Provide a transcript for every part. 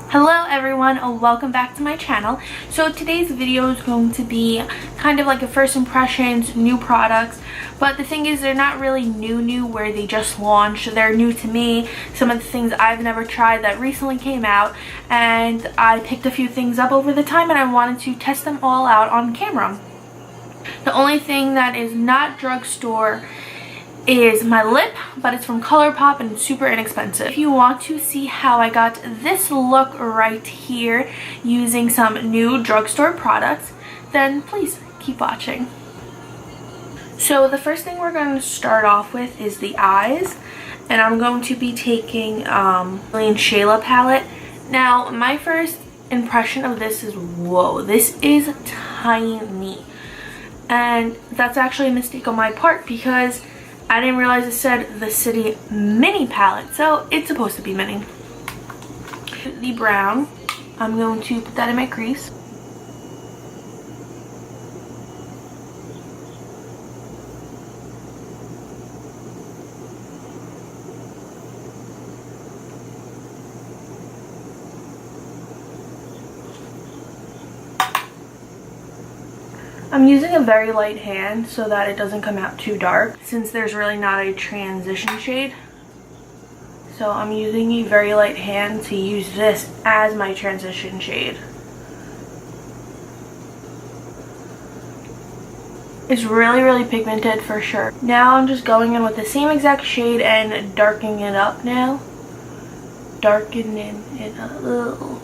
Hello everyone, and welcome back to my channel. So today's video is going to be kind of like a first impressions, new products, but the thing is they're not really new where they just launched. They're new to me, some of the things I've never tried that recently came out, and I picked a few things up over the time and I wanted to test them all out on camera. The only thing that is not Drugstore is my lip, but it's from ColourPop and it's super inexpensive. If you want to see how I got this look right here using some new Drugstore products, then please keep watching. So the first thing we're going to start off with is the eyes, and I'm going to be taking Maybelline Shayla palette. Now my first impression of this is, whoa, this is tiny, and that's actually a mistake on my part because I didn't realize it said the City Mini palette, so it's supposed to be mini. The brown, I'm going to put that in my crease. I'm using a very light hand so that it doesn't come out too dark, since there's really not a transition shade. So I'm using a very light hand to use this as my transition shade. It's really pigmented for sure. Now I'm just going in with the same exact shade and darkening it up now. Darkening it a little.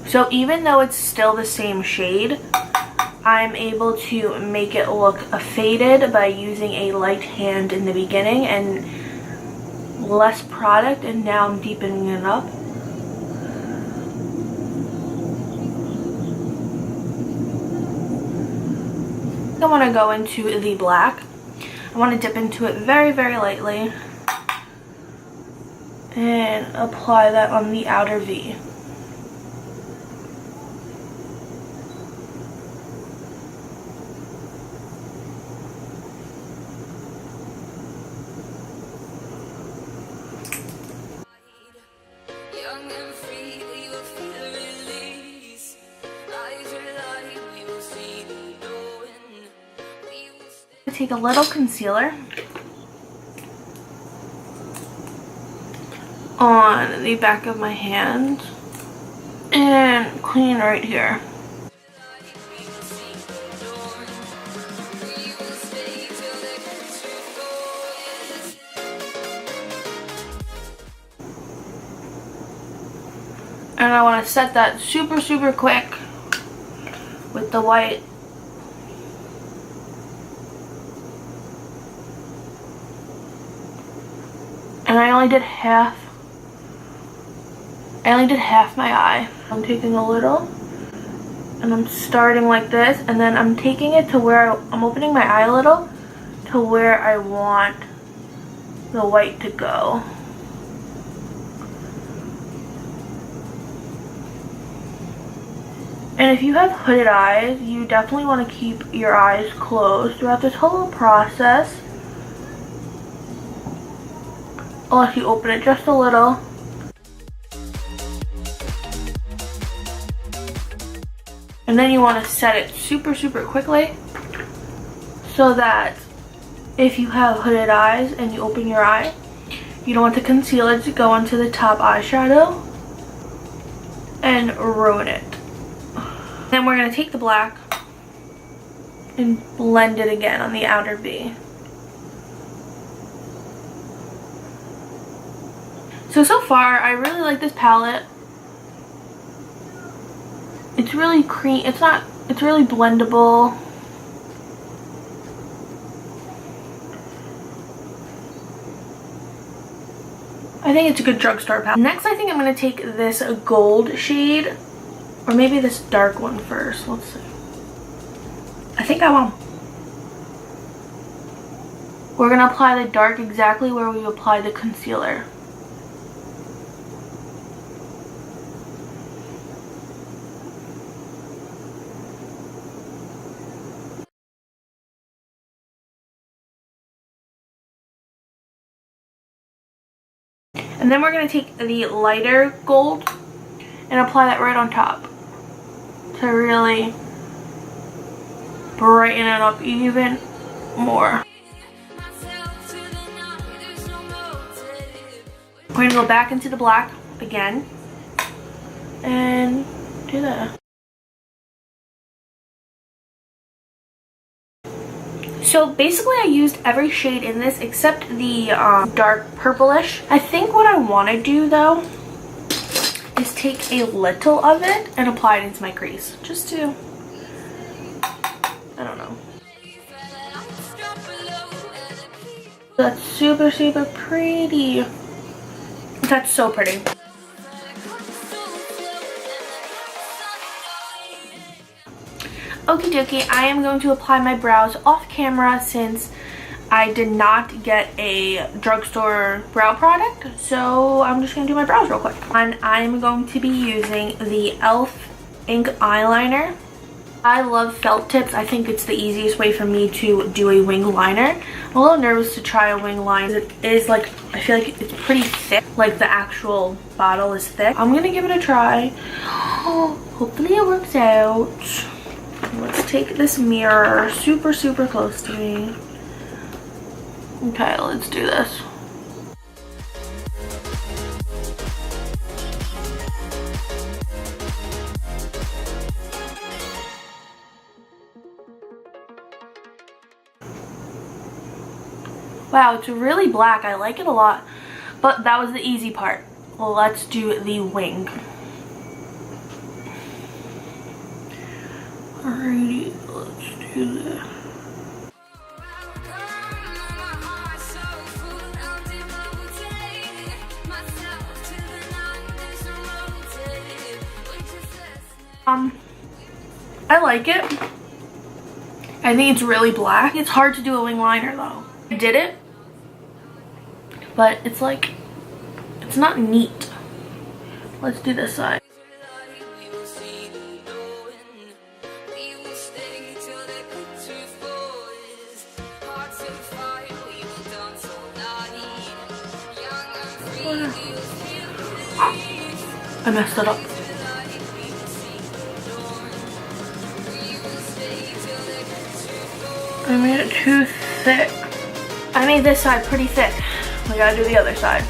So even though it's still the same shade, I'm able to make it look faded by using a light hand in the beginning and less product, and now I'm deepening it up. I want to go into the black. I want to dip into it very lightly and apply that on the outer V. Take a little concealer on the back of my hand and clean right here. And I want to set that super quick with the white. And I only did half my eye. I'm taking a little and I'm starting like this, and then I'm taking it to where I'm opening my eye a little to where I want the white to go. And if you have hooded eyes, you definitely want to keep your eyes closed throughout this whole process. Unless you open it just a little. And then you want to set it super quickly so that if you have hooded eyes and you open your eye, you don't want the concealer to go onto the top eyeshadow and ruin it. Then we're going to take the black and blend it again on the outer V. So far, I really like this palette. It's really it's really blendable. I think it's a good Drugstore palette. Next, I think I'm going to take this gold shade, or maybe this dark one first. Let's see. I think I want. We're going to apply the dark exactly where we apply the concealer. And then we're going to take the lighter gold and apply that right on top to really brighten it up even more. We're going to go back into the black again and do that. So basically I used every shade in this except the dark purplish. I think what I want to do though is take a little of it and apply it into my crease. Just to, I don't know. That's super, super pretty. That's so pretty. Okie dokie, I am going to apply my brows off camera since I did not get a drugstore brow product. So I'm just going to do my brows real quick. And I'm going to be using the e.l.f. ink eyeliner. I love felt tips. I think it's the easiest way for me to do a wing liner. I'm a little nervous to try a wing liner. It is like, I feel like it's pretty thick. Like the actual bottle is thick. I'm going to give it a try. Hopefully it works out. Let's take this mirror super, super close to me. Okay, let's do this. Wow, it's really black. I like it a lot. But that was the easy part. Well, let's do the wing. Alrighty, let's do that. I like it. I think it's really black. It's hard to do a wing liner though. I did it, but it's like, it's not neat. Let's do this side. I messed it up. I made it too thick. I made this side pretty thick. We gotta do the other side.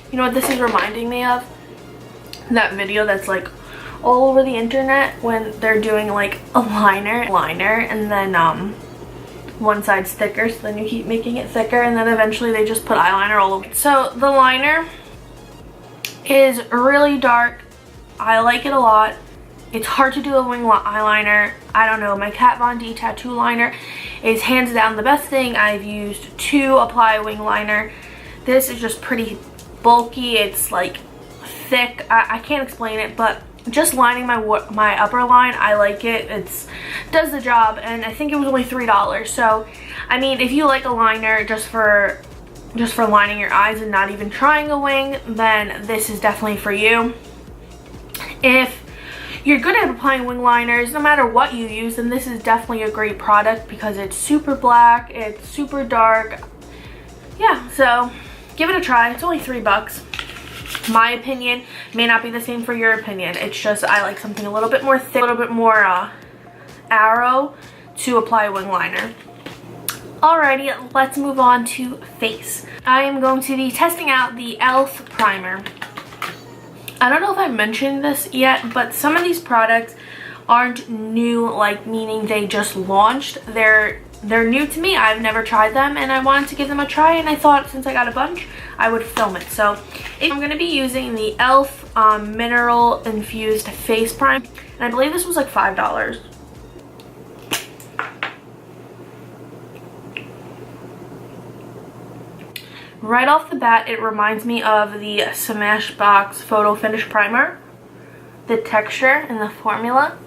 You know what this is reminding me of? That video that's like all over the internet when they're doing like a liner and then one side's thicker, so then you keep making it thicker and then eventually they just put eyeliner all over. So the liner is really dark. I like it a lot. It's hard to do a wing eyeliner. I don't know, my Kat Von D tattoo liner is hands down the best thing I've used to apply a wing liner. This is just pretty bulky. It's like thick. I can't explain it, but just lining my upper line, I like it. It does the job, and I think it was only $3. So I mean, if you like a liner just for lining your eyes and not even trying a wing, then this is definitely for you. If you're good at applying wing liners, no matter what you use, then this is definitely a great product because it's super black, it's super dark. Yeah, so give it a try. It's only $3. My opinion may not be the same for your opinion. It's just I like something a little bit more thick, a little bit more arrow to apply a wing liner. Alrighty, let's move on to face. I am going to be testing out the e.l.f. primer. I don't know if I mentioned this yet, but some of these products aren't new, like meaning they just launched. They're new to me. I've never tried them and I wanted to give them a try, and I thought since I got a bunch I would film it. So I'm going to be using the e.l.f. Mineral Infused Face Prime, and I believe this was like $5. Right off the bat, it reminds me of the Smashbox Photo Finish Primer. The texture and the formula.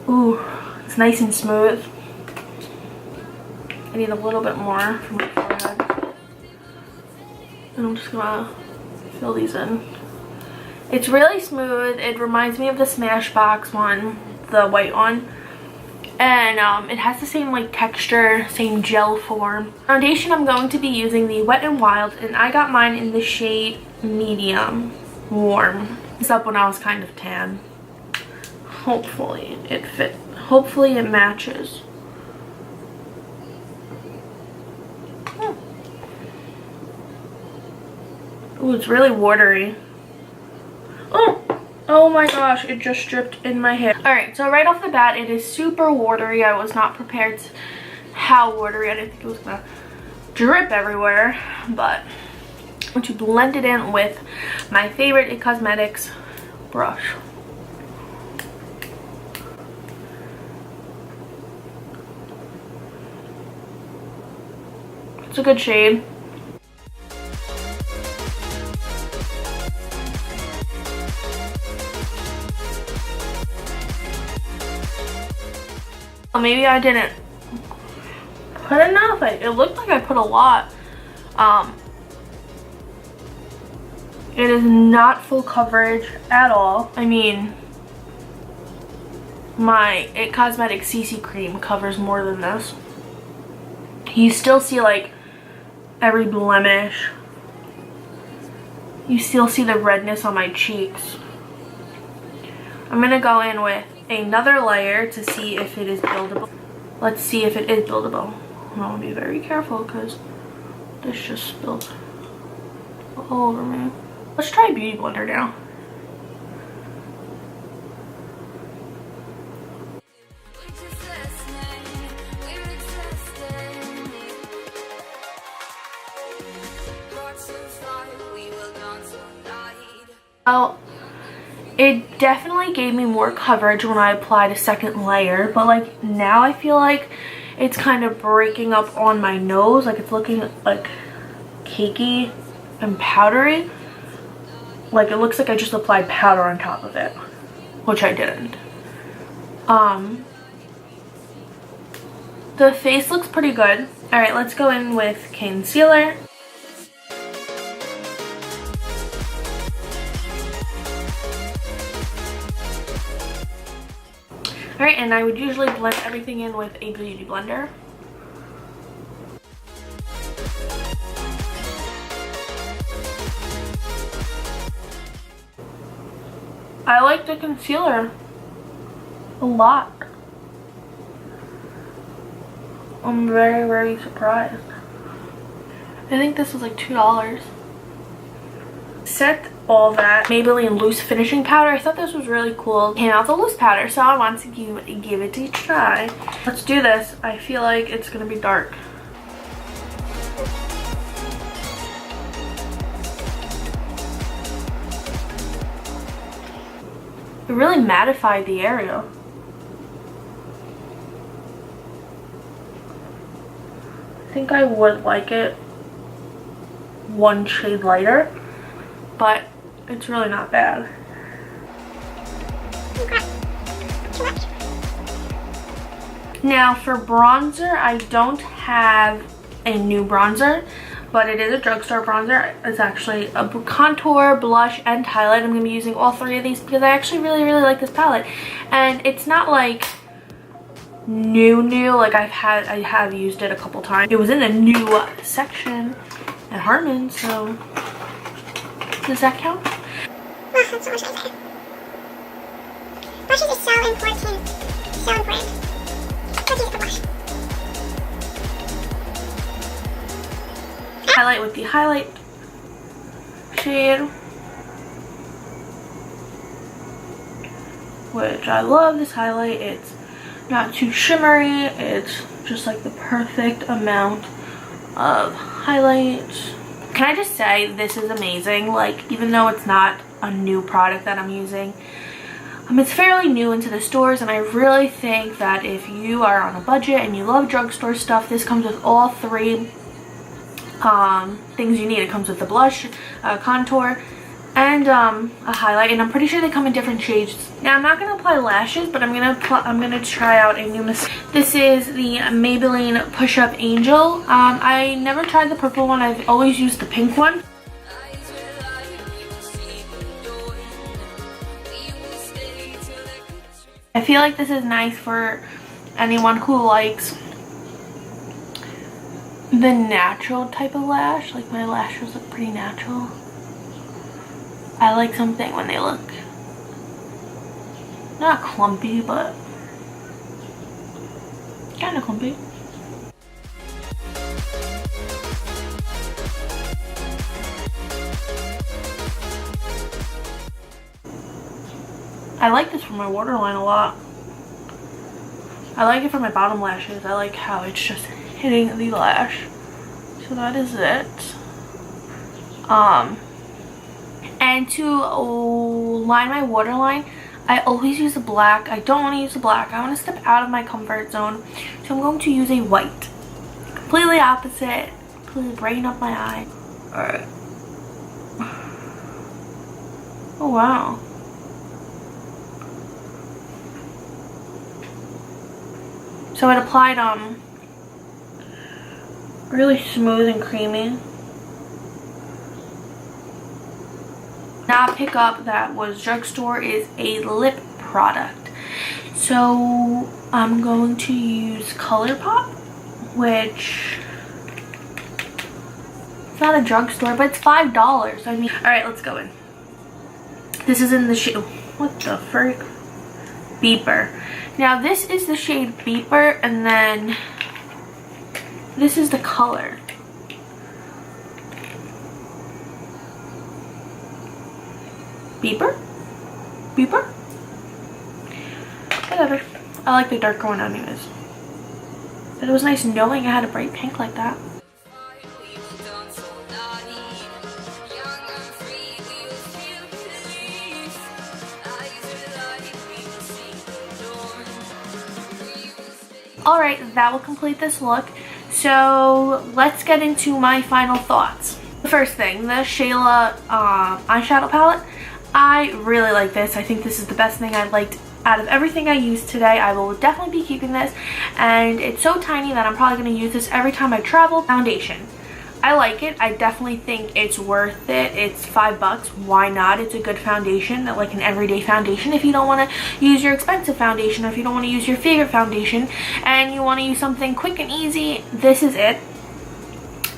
Ooh, it's nice and smooth. I need a little bit more for my forehead. And I'm just gonna fill these in. It's really smooth. It reminds me of the Smashbox one the white one. And it has the same like texture, same gel form. Foundation, I'm going to be using the Wet n Wild, and I got mine in the shade medium warm. This up when I was kind of tan. Hopefully it fit. Hopefully it matches. Ooh, it's really watery. Oh my gosh, it just dripped in my hair. Alright, so right off the bat, it is super watery. I was not prepared to how watery. I didn't think it was gonna drip everywhere, but I'm going to blend it in with my favorite IT Cosmetics brush. It's a good shade. Maybe I didn't put enough. It looked like I put a lot. It is not full coverage at all. I mean, my IT Cosmetics CC cream covers more than this. You still see like every blemish. You still see the redness on my cheeks. I'm gonna go in with another layer to see if it is buildable. Let's see if it is buildable. I'm gonna be very careful because this just spilled all over me. Let's try a beauty blender now. Oh, it definitely gave me more coverage when I applied a second layer, but like now I feel like it's kind of breaking up on my nose. Like it's looking like cakey and powdery. Like it looks like I just applied powder on top of it, which I didn't. The face looks pretty good. All right, let's go in with concealer. Alright, and I would usually blend everything in with a beauty blender. I like the concealer a lot. I'm very, very surprised. I think this was like $2. Set all that Maybelline loose finishing powder. I thought this was really cool. Came out the loose powder, so I want to give it a try. Let's do this. I feel like it's gonna be dark. It really mattified the area. I think I would like it one shade lighter, but it's really not bad. Now for bronzer, I don't have a new bronzer, but it is a drugstore bronzer. It's actually a contour, blush, and highlight. I'm going to be using all three of these because I actually really, really like this palette. And it's not like new, like I have used it a couple times. It was in the new section at Harmon, so does that count? Oh, that's so much easier. Brushes are so important. So important. Let's use the brush. Highlight with the highlight shade, which I love this highlight. It's not too shimmery. It's just like the perfect amount of highlight. Can I just say this is amazing? Like, even though it's not a new product that I'm using, it's fairly new into the stores, and I really think that if you are on a budget and you love drugstore stuff, this comes with all three things you need. It comes with the blush, contour, and a highlight, and I'm pretty sure they come in different shades. Now I'm not going to apply lashes, but I'm gonna try out a new mascara. This is the Maybelline Push Up Angel. I never tried the purple one. I've always used the pink one. I feel like this is nice for anyone who likes the natural type of lash. Like my lashes look pretty natural. I like something when they look not clumpy, but kind of clumpy. I like this for my waterline a lot. I like it for my bottom lashes. I like how it's just hitting the lash. So that is it. And to line my waterline, I always use the black. I don't want to use the black. I want to step out of my comfort zone. So I'm going to use a white. Completely opposite. Completely brighten up my eye. Alright. Oh wow. So it applied really smooth and creamy. Now pick up that was Drugstore is a lip product. So I'm going to use ColourPop, which it's not a drugstore, but it's $5. I mean, all right, let's go in. This is in the shade. What the frick? Beeper. Now this is the shade Beeper, and then this is the color. Beeper? Beeper? Whatever. I like the darker one anyways. But it was nice knowing I had a bright pink like that. Alright, that will complete this look. So let's get into my final thoughts. The first thing, the Shayla eyeshadow palette. I really like this. I think this is the best thing I've liked out of everything I used today. I will definitely be keeping this, and it's so tiny that I'm probably going to use this every time I travel. Foundation. I like it. I definitely think it's worth it. It's $5. Why not? It's a good foundation, like an everyday foundation. If you don't want to use your expensive foundation, or if you don't want to use your favorite foundation and you want to use something quick and easy, this is it.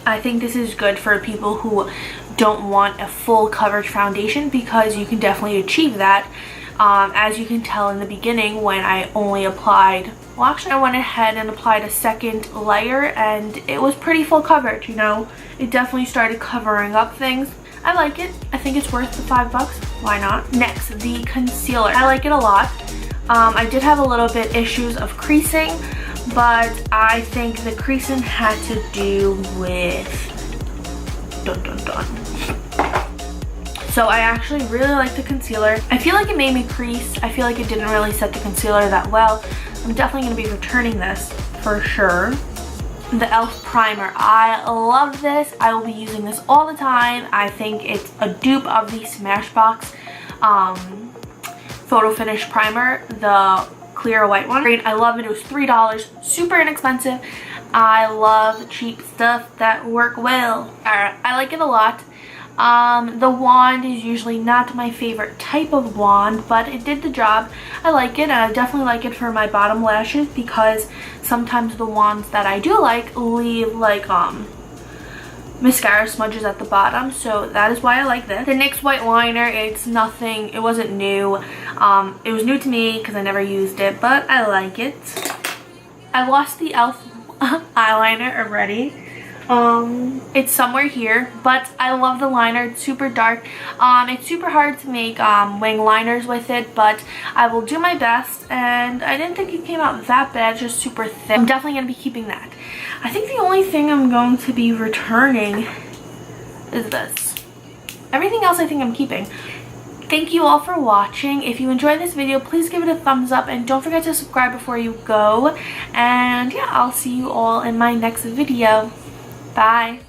I think this is good for people who don't want a full coverage foundation, because you can definitely achieve that. As you can tell in the beginning, when I only applied, well actually I went ahead and applied a second layer and it was pretty full coverage, you know. It definitely started covering up things. I like it. I think it's worth the $5. Why not? Next, the concealer. I like it a lot. I did have a little bit issues of creasing, but I think the creasing had to do with So I actually really like the concealer. I feel like it made me crease. I feel like it didn't really set the concealer that well. I'm definitely going to be returning this for sure. The e.l.f. primer. I love this. I will be using this all the time. I think it's a dupe of the Smashbox Photo Finish Primer, the clear white one. I love it. It was $3. Super inexpensive. I love cheap stuff that work well. I like it a lot. The wand is usually not my favorite type of wand, but it did the job. I like it. I definitely like it for my bottom lashes, because sometimes the wands that I do like leave like mascara smudges at the bottom, so that is why I like this. The NYX white liner, it's nothing, it wasn't new. It was new to me because I never used it, but I like it. I lost the e.l.f. eyeliner already. It's somewhere here, but I love the liner. It's super dark. It's super hard to make wing liners with it, but I will do my best, and I didn't think it came out that bad, just super thin. I'm definitely going to be keeping that. I think the only thing I'm going to be returning is this. Everything else I think I'm keeping. Thank you all for watching. If you enjoyed this video, please give it a thumbs up, and don't forget to subscribe before you go. And yeah, I'll see you all in my next video. Bye.